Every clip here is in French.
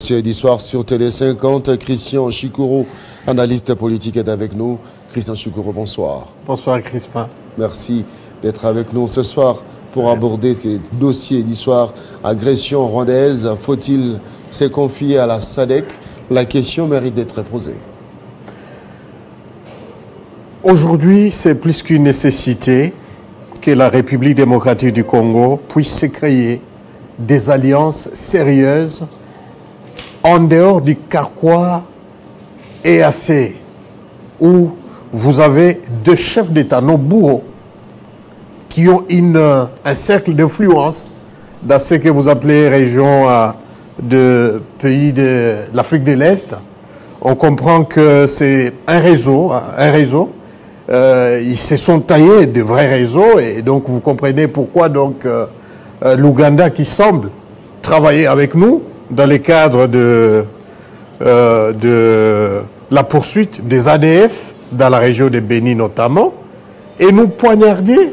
D'histoire sur Télé 50, Christian Chikoro, analyste politique, est avec nous. Christian Chikoro, bonsoir. Bonsoir Crispin. Merci d'être avec nous ce soir pour aborder ces dossiers d'histoire. Agression rwandaise, faut-il se confier à la SADC? La question mérite d'être posée. Aujourd'hui, c'est plus qu'une nécessité que la République démocratique du Congo puisse se créer des alliances sérieuses en dehors du carquois EAC, où vous avez deux chefs d'État, nos bourreaux, qui ont un cercle d'influence dans ce que vous appelez région de pays de l'Afrique de l'Est. On comprend que c'est un réseau. Ils se sont taillés de vrais réseaux, et donc vous comprenez pourquoi l'Ouganda, qui semble travailler avec nous dans le cadre de la poursuite des ADF dans la région de Béni notamment, et nous poignarder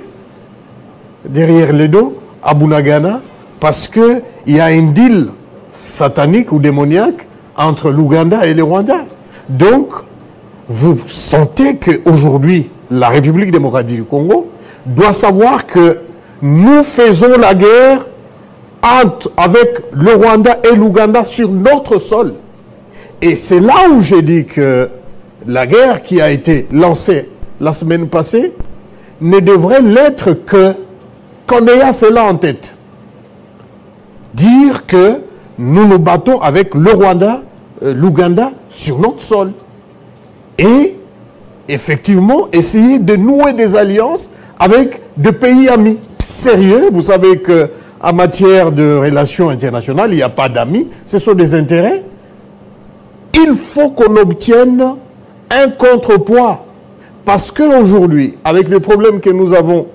derrière le dos à Bunagana parce qu'il y a un deal satanique ou démoniaque entre l'Ouganda et le Rwanda. Donc, vous sentez qu'aujourd'hui, la République démocratique du Congo doit savoir que nous faisons la guerre avec le Rwanda et l'Ouganda sur notre sol. Et c'est là où j'ai dit que la guerre qui a été lancée la semaine passée ne devrait l'être qu'on ait cela en tête. Dire que nous nous battons avec le Rwanda, l'Ouganda sur notre sol. Et effectivement, essayer de nouer des alliances avec des pays amis sérieux. Vous savez que en matière de relations internationales, il n'y a pas d'amis, ce sont des intérêts. Il faut qu'on obtienne un contrepoids. Parce qu'aujourd'hui, avec les problèmes que nous avons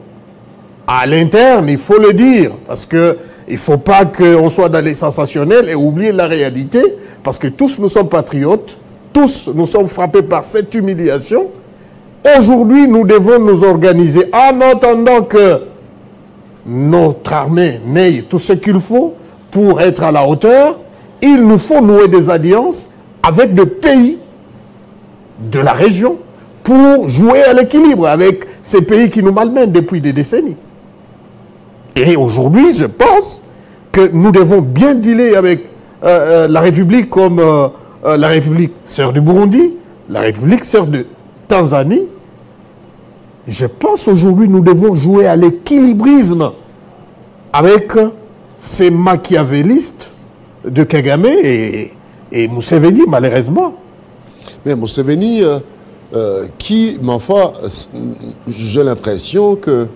à l'interne, il faut le dire, parce qu'il ne faut pas qu'on soit dans les sensationnels et oublier la réalité, parce que tous nous sommes patriotes, tous nous sommes frappés par cette humiliation. Aujourd'hui, nous devons nous organiser en attendant que notre armée n'ait tout ce qu'il faut pour être à la hauteur. Il nous faut nouer des alliances avec des pays de la région pour jouer à l'équilibre avec ces pays qui nous malmènent depuis des décennies. Et aujourd'hui, je pense que nous devons bien dealer avec la République comme la République sœur du Burundi, la République sœur de Tanzanie. Je pense aujourd'hui nous devons jouer à l'équilibrisme avec ces machiavélistes de Kagame et Museveni, malheureusement. Mais Museveni, qui, ma foi, j'ai l'impression que,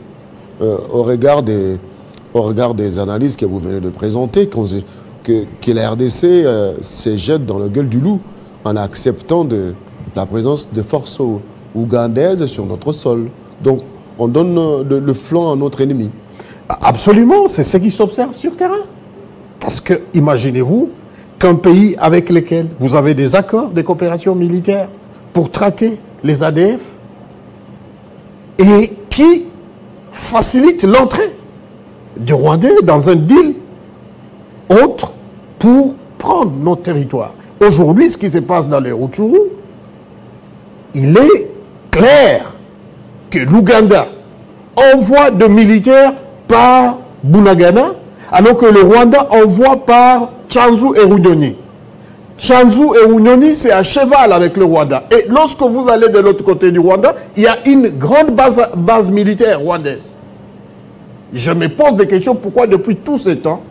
au regard des analyses que vous venez de présenter, que la RDC se jette dans la gueule du loup en acceptant la présence de forces ougandaises sur notre sol. Donc, on donne le flanc à notre ennemi. Absolument, c'est ce qui s'observe sur terrain. Parce que, imaginez-vous, qu'un pays avec lequel vous avez des accords de coopération militaire pour traquer les ADF et qui facilite l'entrée du Rwandais dans un deal autre pour prendre notre territoire. Aujourd'hui, ce qui se passe dans les Rutshuru, il est clair que l'Ouganda envoie des militaires par Bunagana, alors que le Rwanda envoie par Tchanzu et Runyoni. Tchanzu et Runyoni, c'est à cheval avec le Rwanda. Et lorsque vous allez de l'autre côté du Rwanda, il y a une grande base militaire rwandaise. Je me pose des questions, pourquoi depuis tout ce temps,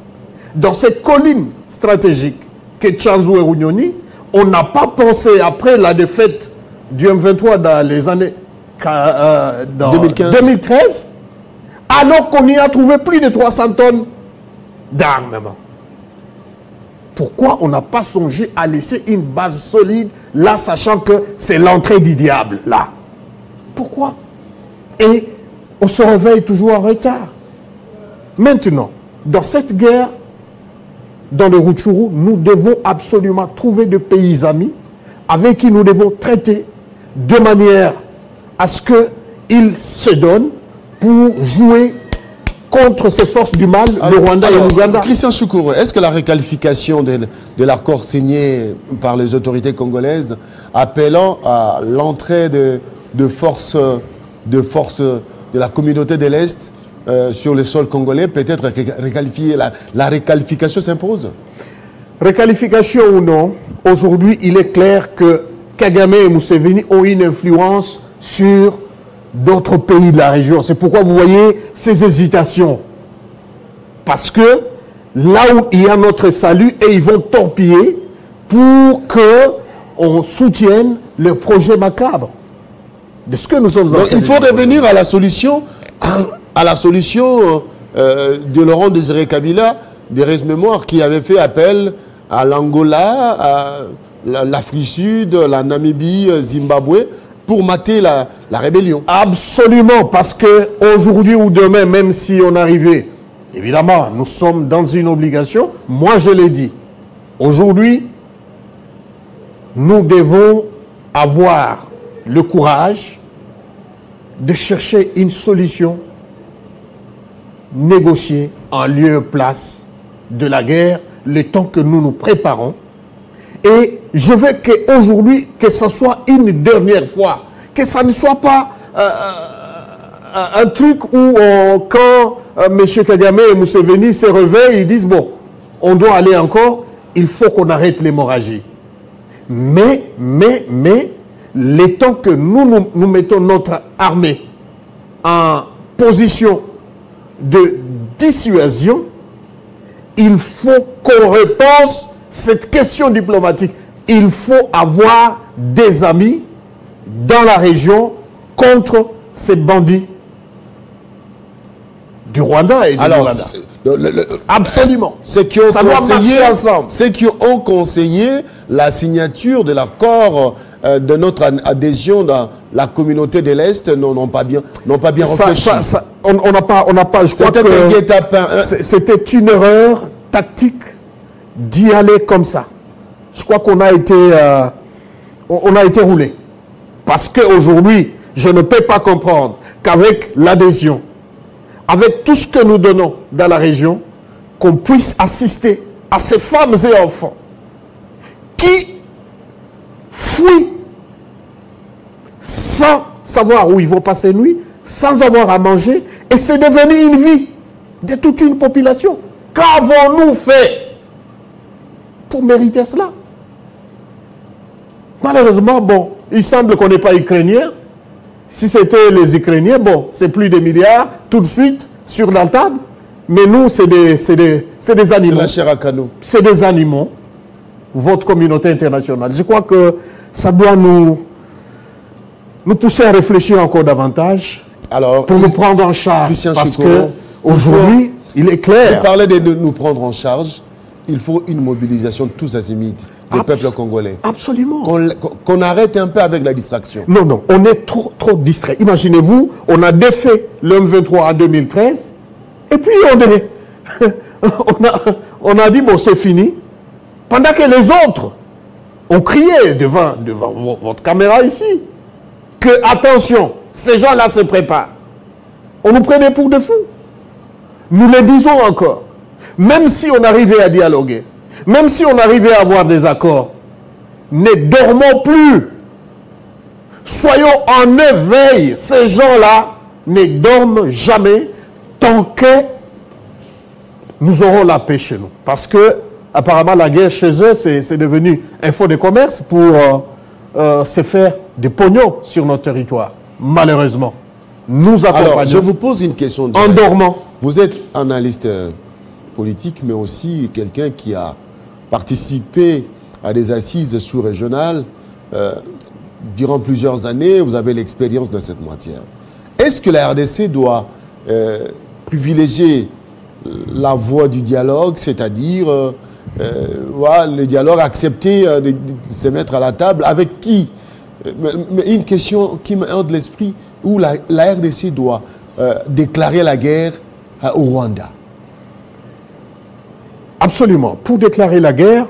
dans cette colline stratégique qu'est Tchanzu et Runyoni, on n'a pas pensé, après la défaite du M23 dans les années 2013, alors qu'on y a trouvé plus de 300 tonnes d'armement. Pourquoi on n'a pas songé à laisser une base solide là, sachant que c'est l'entrée du diable là? Pourquoi? Et on se réveille toujours en retard. Maintenant, dans cette guerre, dans le Rutshuru, nous devons absolument trouver des pays amis avec qui nous devons traiter de manière à ce qu'ils se donnent pour jouer contre ces forces du mal, le Rwanda et l'Ouganda. Christian Choukourou, est-ce que la réqualification de l'accord signé par les autorités congolaises appelant à l'entrée de forces de la communauté de l'Est sur le sol congolais peut être réqualifiée, la réqualification s'impose? Réqualification ou non, aujourd'hui, il est clair que Kagame et Museveni ont une influence sur d'autres pays de la région. C'est pourquoi vous voyez ces hésitations. Parce que là où il y a notre salut, et ils vont torpiller pour qu'on soutienne le projet macabre de ce que nous sommes en train de dire. Il faut revenir à la solution, de Laurent Désiré Kabila, des Resmémoires, qui avait fait appel à l'Angola, à l'Afrique du Sud, la Namibie, Zimbabwe, pour mater la rébellion. Absolument, parce qu'aujourd'hui ou demain, même si on arrivait, évidemment, nous sommes dans une obligation, moi je l'ai dit, aujourd'hui, nous devons avoir le courage de chercher une solution négociée en lieu et place de la guerre, le temps que nous nous préparons. Et je veux qu'aujourd'hui, que ce soit une dernière fois, que ça ne soit pas un truc où quand M. Kagame et Museveni se réveillent, ils disent, bon, on doit aller encore, il faut qu'on arrête l'hémorragie. Mais, le temps que nous mettons notre armée en position de dissuasion, il faut qu'on repense cette question diplomatique. Il faut avoir des amis dans la région contre ces bandits du Rwanda et du Rwanda. Absolument. Ceux qui ont conseillé la signature de l'accord de notre adhésion dans la communauté de l'Est n'ont pas bien réfléchi. On n'a pas, je crois que c'était une erreur tactique d'y aller comme ça. Je crois qu'on a été roulé. Parce qu'aujourd'hui, je ne peux pas comprendre qu'avec l'adhésion, avec tout ce que nous donnons dans la région, qu'on puisse assister à ces femmes et enfants qui fuient sans savoir où ils vont passer la nuit, sans avoir à manger, et c'est devenu une vie de toute une population. Qu'avons-nous fait pour mériter cela? Malheureusement, bon, il semble qu'on n'est pas ukrainien. Si c'était les Ukrainiens, bon, c'est plus de milliards, tout de suite, sur la table. Mais nous, c'est des animaux. C'est la chair à canon. C'est des animaux. Votre communauté internationale. Je crois que ça doit nous pousser à réfléchir encore davantage. Alors, pour nous prendre en charge. Christian parce Choukourou, qu'aujourd'hui, il est clair. Vous parlez de nous prendre en charge. Il faut une mobilisation de tous azimuts des peuples congolais. Absolument. Qu'on arrête un peu avec la distraction. Non, on est trop distrait. Imaginez-vous, on a défait le M23 en 2013, et puis on a dit, bon, c'est fini. Pendant que les autres ont crié devant votre caméra ici, que, attention, ces gens-là se préparent. On nous prenait pour des fous. Nous le disons encore. Même si on arrivait à dialoguer, même si on arrivait à avoir des accords, ne dormons plus. Soyons en éveil. Ces gens-là ne dorment jamais tant que nous aurons la paix chez nous. Parce que, apparemment, la guerre chez eux, c'est devenu un fonds de commerce pour se faire des pognons sur notre territoire. Malheureusement. Nous accompagnons. Alors, je vous pose une question. En dormant. Vous êtes analyste politique, mais aussi quelqu'un qui a participé à des assises sous-régionales durant plusieurs années. Vous avez l'expérience dans cette matière. Est-ce que la RDC doit privilégier la voie du dialogue, c'est-à-dire le dialogue, accepter de se mettre à la table avec qui? Mais une question qui me hante l'esprit, où la RDC doit déclarer la guerre au Rwanda. Absolument. Pour déclarer la guerre,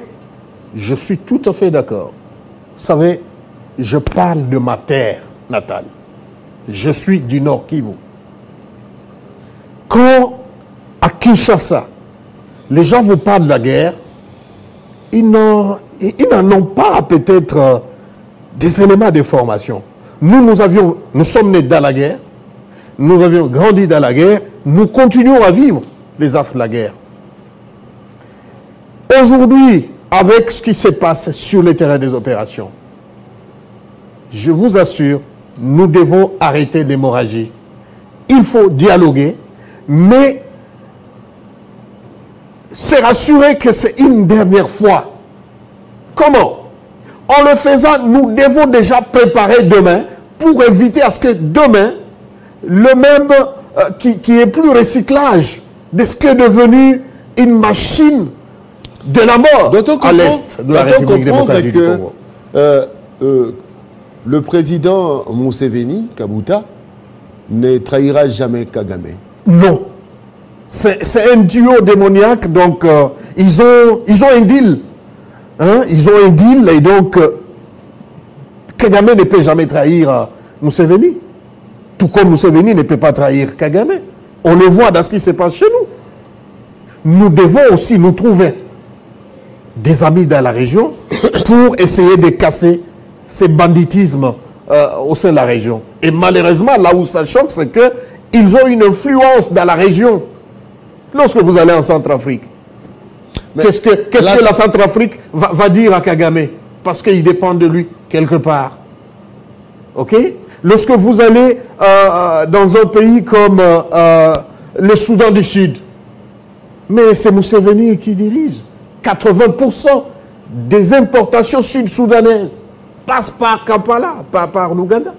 je suis tout à fait d'accord. Vous savez, je parle de ma terre natale. Je suis du Nord Kivu. Quand Kinshasa, les gens vous parlent de la guerre, ils n'en ont pas peut-être des éléments de formation. Nous sommes nés dans la guerre, nous avions grandi dans la guerre, nous continuons à vivre les affres de la guerre. Aujourd'hui, avec ce qui se passe sur le terrain des opérations, je vous assure, nous devons arrêter l'hémorragie. Il faut dialoguer, mais se rassurer que c'est une dernière fois. Comment? En le faisant, nous devons déjà préparer demain pour éviter à ce que demain, le même qui est plus recyclage de ce qui est devenu une machine de la mort à l'est de la République démocratique du Congo. Le président Museveni, Kabuta, ne trahira jamais Kagame. Non. C'est un duo démoniaque, donc ils ont un deal. Hein? Ils ont un deal, et donc Kagame ne peut jamais trahir Museveni. Tout comme Museveni ne peut pas trahir Kagame. On le voit dans ce qui se passe chez nous. Nous devons aussi nous trouver des amis dans la région pour essayer de casser ce banditisme au sein de la région. Et malheureusement, là où ça choque, c'est qu'ils ont une influence dans la région. Lorsque vous allez en Centrafrique, qu'est-ce que la Centrafrique va dire à Kagame? Parce qu'il dépend de lui, quelque part. Ok? Lorsque vous allez dans un pays comme le Soudan du Sud, mais c'est Museveni qui dirige. 80% des importations sud-soudanaises passent par Kampala, par l'Ouganda.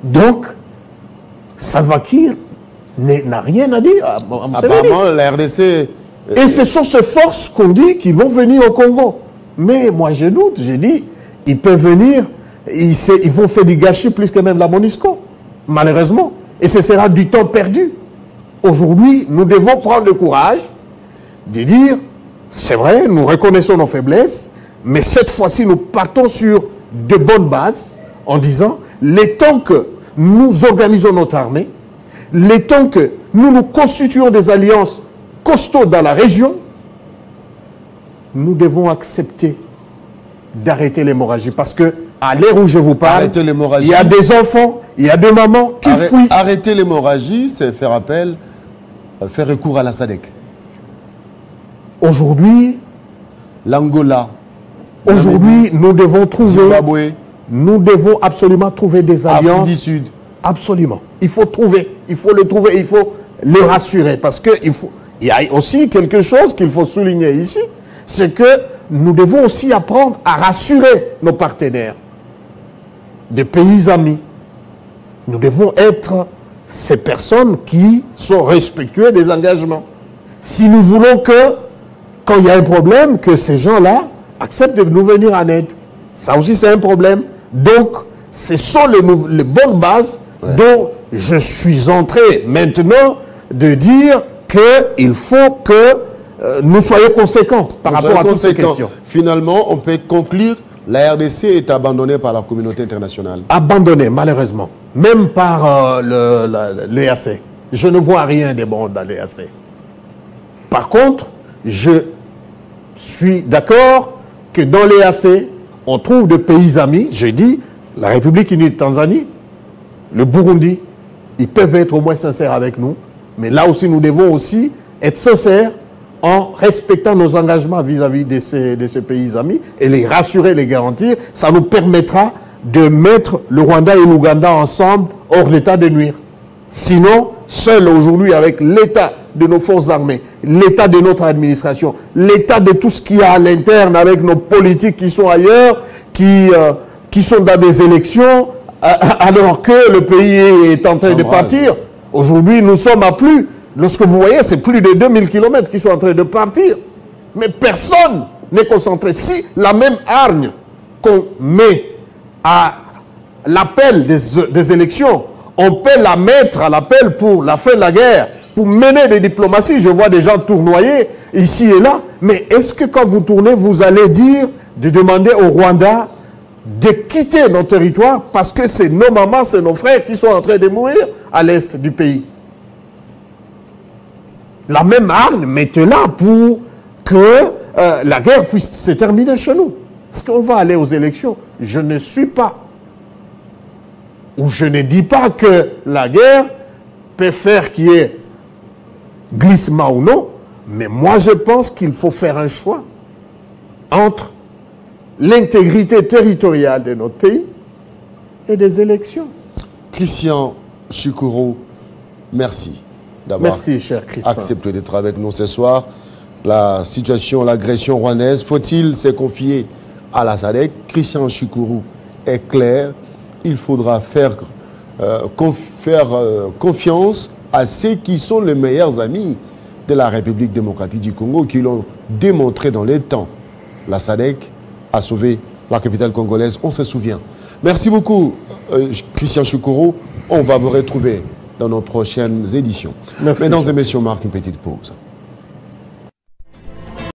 Donc, Salva Kiir n'a rien à dire à Museveni. Apparemment, la RDC... Et ce sont ces forces qu'on dit qui vont venir au Congo. Mais moi, je doute. J'ai dit, ils peuvent venir, ils vont faire du gâchis plus que même la MONUSCO, malheureusement. Et ce sera du temps perdu. Aujourd'hui, nous devons prendre le courage de dire, c'est vrai, nous reconnaissons nos faiblesses, mais cette fois-ci, nous partons sur de bonnes bases en disant, les temps que nous organisons notre armée, les temps que nous constituons des alliances costauds dans la région, nous devons accepter d'arrêter l'hémorragie. Parce que à l'heure où je vous parle, il y a des enfants, il y a des mamans qui fuient. Arrêter l'hémorragie, c'est faire recours à la SADC. Aujourd'hui, l'Angola. Aujourd'hui, nous devons trouver... Zimbabwe. Nous devons absolument trouver des alliances. Afrique du Sud. Absolument. Il faut le trouver, il faut le rassurer. Parce qu'il y a aussi quelque chose qu'il faut souligner ici, c'est que nous devons aussi apprendre à rassurer nos partenaires, des pays amis. Nous devons être ces personnes qui sont respectueuses des engagements. Si nous voulons que, quand il y a un problème, que ces gens-là acceptent de nous venir en aide. Ça aussi, c'est un problème. Donc, ce sont les bonnes bases dont je suis en train maintenant de dire qu'il faut que nous soyons conséquents par rapport à toutes ces questions. Finalement, on peut conclure, la RDC est abandonnée par la communauté internationale. Abandonnée, malheureusement. Même par l'EAC. Je ne vois rien de bon dans l'EAC. Par contre, je suis d'accord que dans l'EAC, on trouve des pays amis. J'ai dit, la République unie de Tanzanie, le Burundi, ils peuvent être au moins sincères avec nous. Mais là aussi, nous devons aussi être sincères en respectant nos engagements vis-à-vis de ces pays amis et les rassurer, les garantir. Ça nous permettra de mettre le Rwanda et l'Ouganda ensemble hors l'état de nuire. Sinon, seul aujourd'hui, avec l'état de nos forces armées, l'état de notre administration, l'état de tout ce qu'il y a à l'interne avec nos politiques qui sont ailleurs, qui sont dans des élections, alors que le pays est en train de partir. Aujourd'hui, nous sommes à plus. Lorsque vous voyez, c'est plus de 2000 km qui sont en train de partir. Mais personne n'est concentré. Si la même hargne qu'on met à l'appel des élections, on peut la mettre à l'appel pour la fin de la guerre, pour mener des diplomaties. Je vois des gens tournoyer ici et là. Mais est-ce que quand vous tournez, vous allez dire de demander au Rwanda de quitter nos territoires parce que c'est nos mamans, c'est nos frères qui sont en train de mourir à l'est du pays? la même arme, mettez-la pour que la guerre puisse se terminer chez nous. Est-ce qu'on va aller aux élections? Je ne suis pas, ou je ne dis pas que la guerre peut faire qu'il y ait glissement ou non, mais moi je pense qu'il faut faire un choix entre l'intégrité territoriale de notre pays et des élections. Christian Chikuru, merci d'avoir accepté d'être avec nous ce soir. La situation, l'agression rwandaise, faut-il se confier à la SADC? Christian Chikuru est clair. Il faudra faire confiance à ceux qui sont les meilleurs amis de la République démocratique du Congo, qui l'ont démontré dans les temps. La SADC a sauvé la capitale congolaise, on se souvient. Merci beaucoup, Christian Chikuru. On va vous retrouver dans nos prochaines éditions. Merci, Mesdames et messieurs, on marque une petite pause.